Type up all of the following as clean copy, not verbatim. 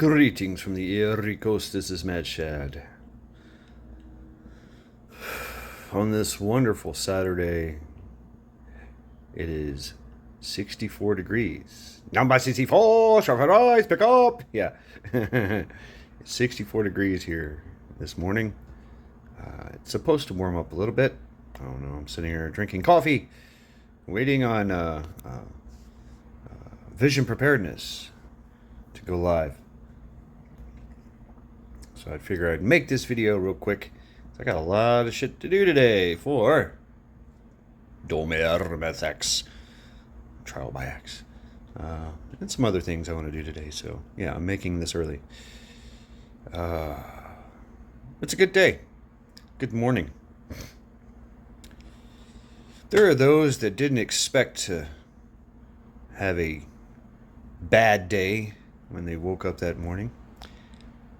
Greetings from the Erie Coast. This is Mad Shad. On this wonderful Saturday, it is 64 degrees. Number 64, sharpen eyes, pick up. Yeah. It's 64 degrees here this morning. It's supposed to warm up a little bit. I don't know. I'm sitting here drinking coffee, waiting on Vision Preparedness to go live. So I'd figure I'd make this video real quick. I got a lot of shit to do today for Domer Methax Trial by Axe. And some other things I want to do today. So yeah, I'm making this early. It's a good day. Good morning. There are those that didn't expect to have a bad day when they woke up that morning.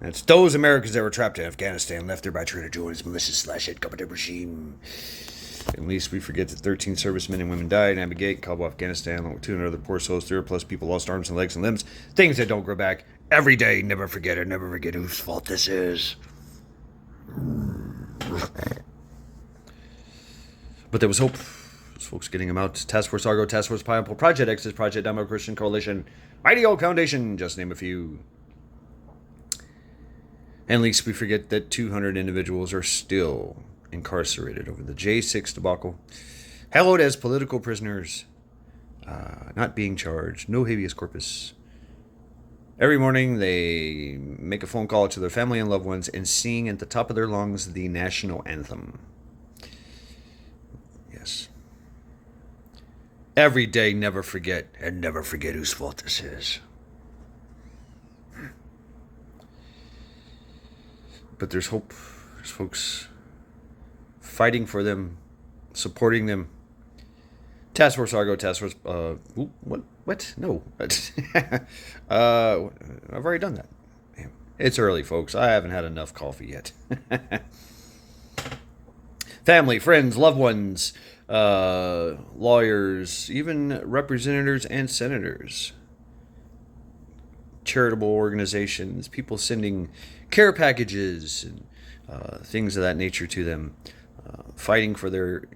It's those Americans that were trapped in Afghanistan, left there by Trader Joe's malicious /hit government regime. At least we forget that 13 servicemen and women died in Abbey Gate, Kabul, Afghanistan, along with 200 other poor souls, 300 plus people lost arms and legs and limbs. Things that don't grow back. Every day, never forget it. Never forget whose fault this is. But there was hope. There's folks getting them out. Task Force Argo, Task Force Pineapple, Project Exodus, Project Demo Christian Coalition, Mighty Oak Foundation, just name a few. And least we forget that 200 individuals are still incarcerated over the J6 debacle, held as political prisoners, not being charged, no habeas corpus. Every morning they make a phone call to their family and loved ones and sing at the top of their lungs the national anthem. Yes. Every day, never forget, and never forget whose fault this is. But there's hope. There's folks fighting for them, supporting them. Task Force Argo, Task Force... What? No. I've already done that. Damn. It's early, folks. I haven't had enough coffee yet. Family, friends, loved ones, lawyers, even representatives and senators. Charitable organizations, people sending care packages and things of that nature to them, providing for their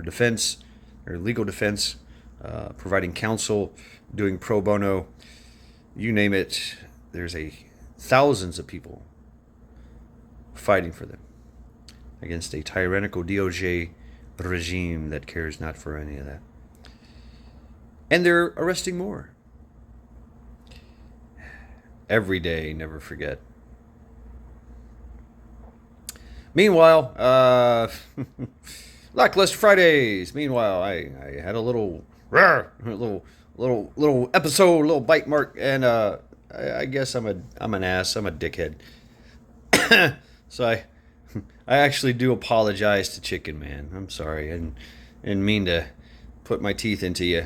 defense, their legal defense, providing counsel, doing pro bono, you name it. There's thousands of people fighting for them against a tyrannical DOJ regime that cares not for any of that. And they're arresting more. Every day, never forget. Meanwhile, Lackluster Fridays. Meanwhile, I had a little episode, little bite mark, and I guess I'm an ass. I'm a dickhead. So I actually do apologize to Chicken Man. I'm sorry, and mean to put my teeth into you.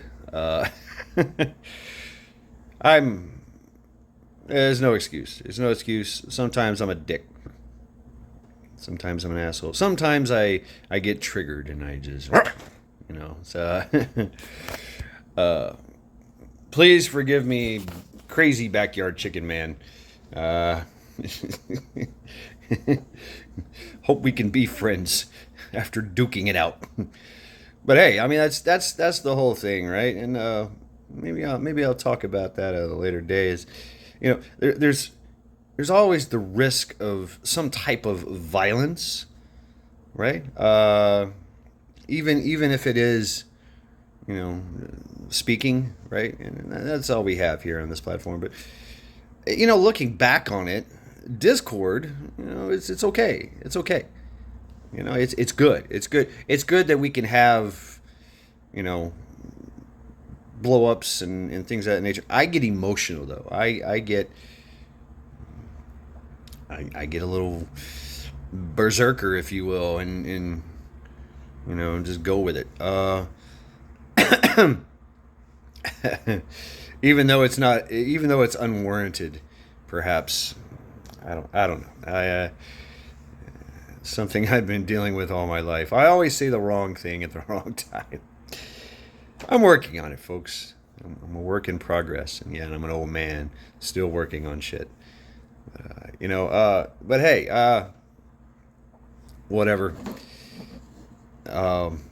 There's no excuse. There's no excuse. Sometimes I'm a dick. Sometimes I'm an asshole. Sometimes I get triggered and I just, so, please forgive me, crazy backyard chicken man. Hope we can be friends after duking it out. But hey, I mean that's the whole thing, right? And maybe I'll talk about that at a later day. Is there's always the risk of some type of violence, right? Even if it is, speaking, right? And that's all we have here on this platform. But looking back on it, Discord, it's okay. It's okay. It's good. It's good. It's good that we can have, blow ups and things of that nature. I get emotional though. I get a little berserker, if you will, and just go with it. Even though it's unwarranted, perhaps. I don't know. Something I've been dealing with all my life. I always say the wrong thing at the wrong time. I'm working on it, folks. I'm a work in progress, and yeah, and I'm an old man still working on shit. But hey, whatever. Um,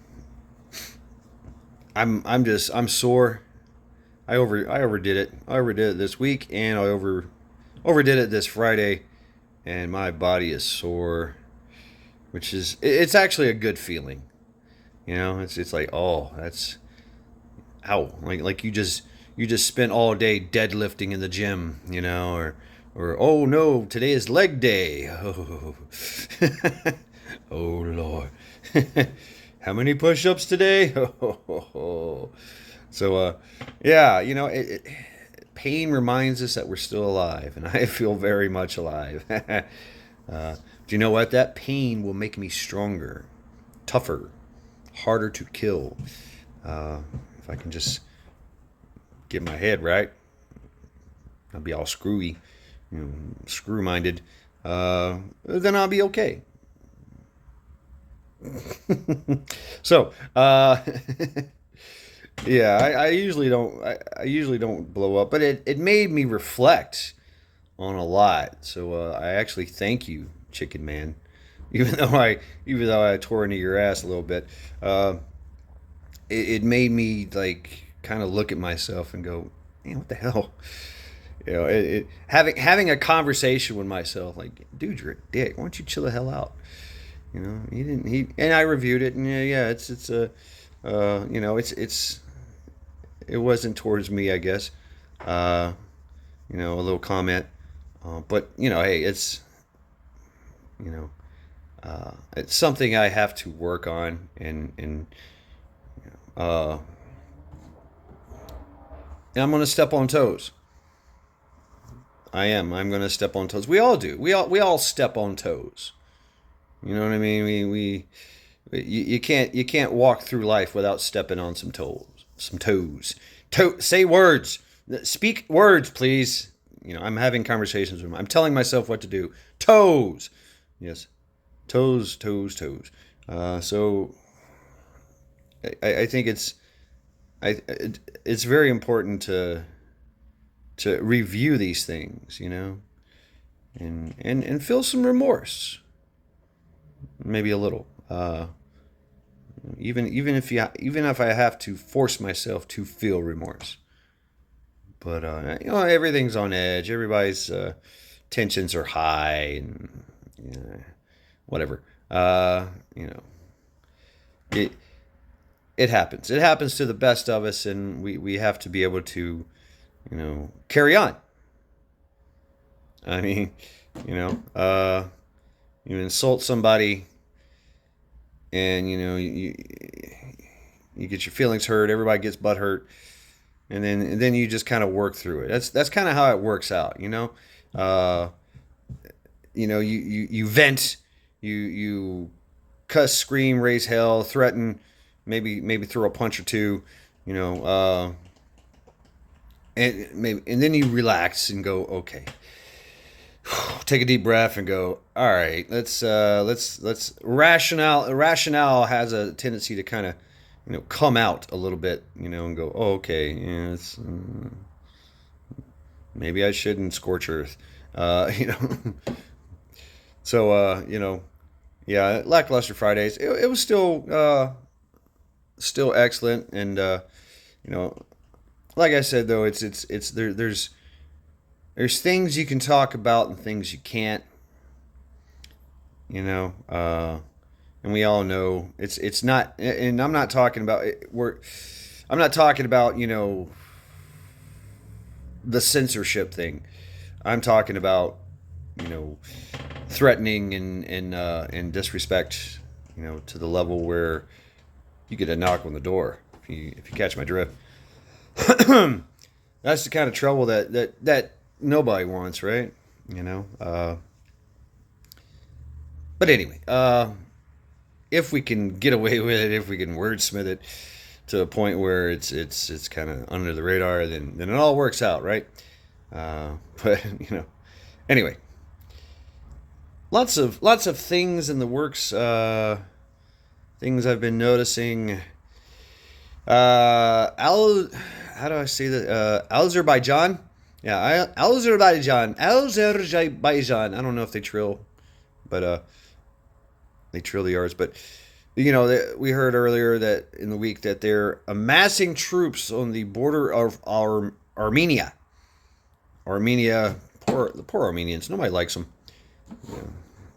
I'm sore. I overdid it. I overdid it this week, and I overdid it this Friday, and my body is sore, which is it's actually a good feeling. It's like, oh, that's ow, like you just spent all day deadlifting in the gym, or oh no, today is leg day. Oh, oh Lord. How many push-ups today? So yeah, pain reminds us that we're still alive, and I feel very much alive. Do you know what? That pain will make me stronger, tougher, harder to kill. If I can just get my head right, I'll be all screwy, screw-minded. Then I'll be okay. So, yeah, I usually don't. I usually don't blow up, but it made me reflect on a lot. So I actually thank you, Chicken Man, even though I tore into your ass a little bit. It made me like kind of look at myself and go, man, what the hell? Having a conversation with myself, like, dude, you're a dick. Why don't you chill the hell out? He didn't. And I reviewed it, and yeah, it's a, it wasn't towards me, I guess. A little comment, but hey, you know, it's something I have to work on, uh, and I'm gonna step on toes. I am. I'm gonna step on toes. We all do. We all step on toes. You know what I mean? You can't walk through life without stepping on some toes. Some toes. Say words. Speak words, please. I'm having conversations with them. I'm telling myself what to do. Toes. Yes. Toes, toes, toes. So I think it's very important to review these things, and feel some remorse, maybe a little. Even if I have to force myself to feel remorse, but everything's on edge. Everybody's tensions are high, and whatever. It it happens. It happens to the best of us, and we have to be able to carry on. I mean, you know, uh, you insult somebody, and you get your feelings hurt. Everybody gets butt hurt, and then you just kind of work through it. That's kind of how it works out. Uh, you vent, you cuss, scream, raise hell, threaten, maybe throw a punch or two, you know, and then you relax and go, okay, take a deep breath and go, all right, let's rationale has a tendency to kind of come out a little bit, and go, oh, okay, yeah, it's maybe I shouldn't scorch earth, you know. So yeah, lackluster Fridays. It was still excellent, and you know, like I said though, it's there's things you can talk about and things you can't, and we all know it's not. And I'm not talking about I'm not talking about the censorship thing. I'm talking about threatening and disrespect, to the level where you get a knock on the door, if you catch my drift. That's the kind of trouble that nobody wants, right? But anyway, if we can get away with it, if we can wordsmith it to a point where it's kind of under the radar, then it all works out, right? But anyway, lots of things in the works. Things I've been noticing. how do I say that? Azerbaijan. Yeah, Azerbaijan. Azerbaijan. I don't know if they trill, but they trill the R's. But we heard earlier that in the week that they're amassing troops on the border of our Armenia. Armenia, the poor Armenians. Nobody likes them.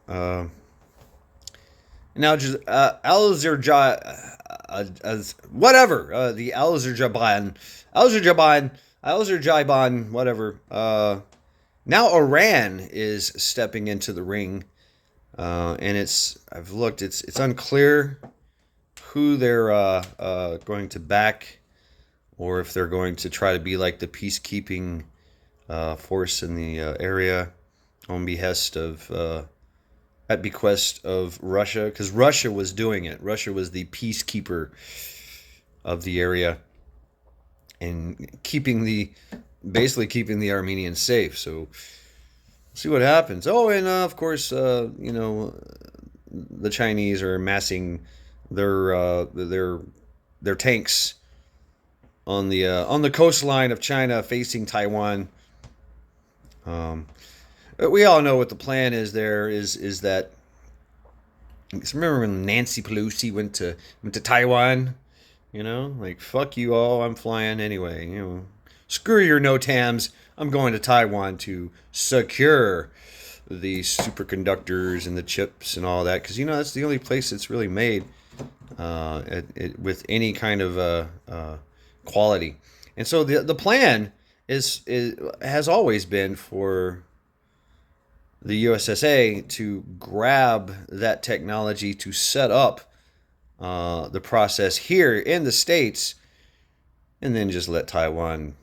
Yeah. Now just Azerbaijan, whatever. The Azerbaijan, whatever. Now Iran is stepping into the ring, and I've looked. It's unclear who they're going to back, or if they're going to try to be like the peacekeeping force in the area, on at bequest of Russia, because Russia was doing it. Russia was the peacekeeper of the area and basically keeping the Armenians safe. So see what happens. Oh, and of course, the Chinese are amassing their tanks on the coastline of China, facing Taiwan. We all know what the plan is. There is that. Remember when Nancy Pelosi went to Taiwan? Like, fuck you all. I'm flying anyway. Screw your NOTAMs. I'm going to Taiwan to secure the superconductors and the chips and all that, because that's the only place that's really made with any kind of quality. And so the plan has always been for the USSA to grab that technology to set up the process here in the States, and then just let Taiwan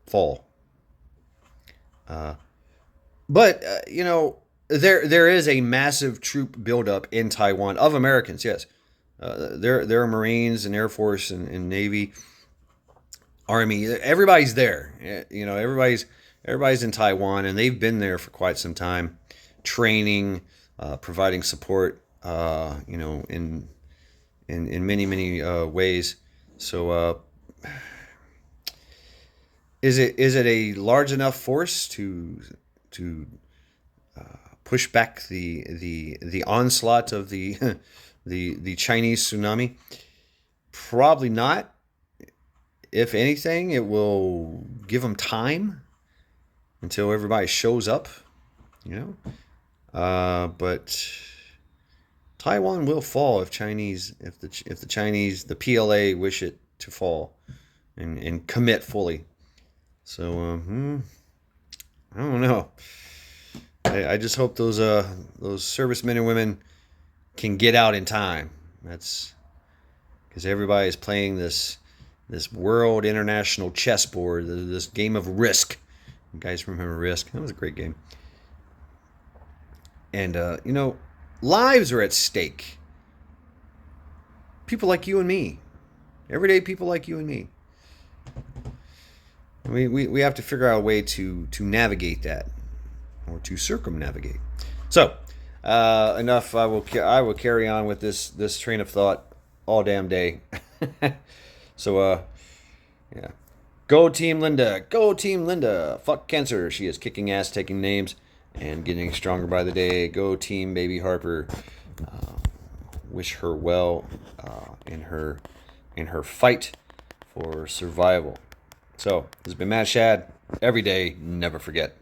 fall. But there is a massive troop buildup in Taiwan of Americans. Yes, there are Marines and Air Force and Navy, Army. Everybody's there. Everybody's in Taiwan, and they've been there for quite some time, training, providing support, in many ways. So, is it a large enough force to push back the onslaught of the the Chinese tsunami? Probably not. If anything, it will give them time until everybody shows up, but Taiwan will fall if the Chinese, the PLA, wish it to fall and commit fully. So I don't know. I just hope those servicemen and women can get out in time. That's because everybody is playing this world international chessboard, this game of Risk. You guys remember Risk? That was a great game. And lives are at stake. People like you and me, everyday people like you and me. We have to figure out a way to navigate that, or to circumnavigate. So enough. I will carry on with this train of thought all damn day. So yeah. Go TeamLinda. Go TeamLinda. Fuck cancer. She is kicking ass, taking names, and getting stronger by the day. Go TeamBabyHarper. Wish her well in her fight for survival. So, this has been Matt Shad. Every day, never forget.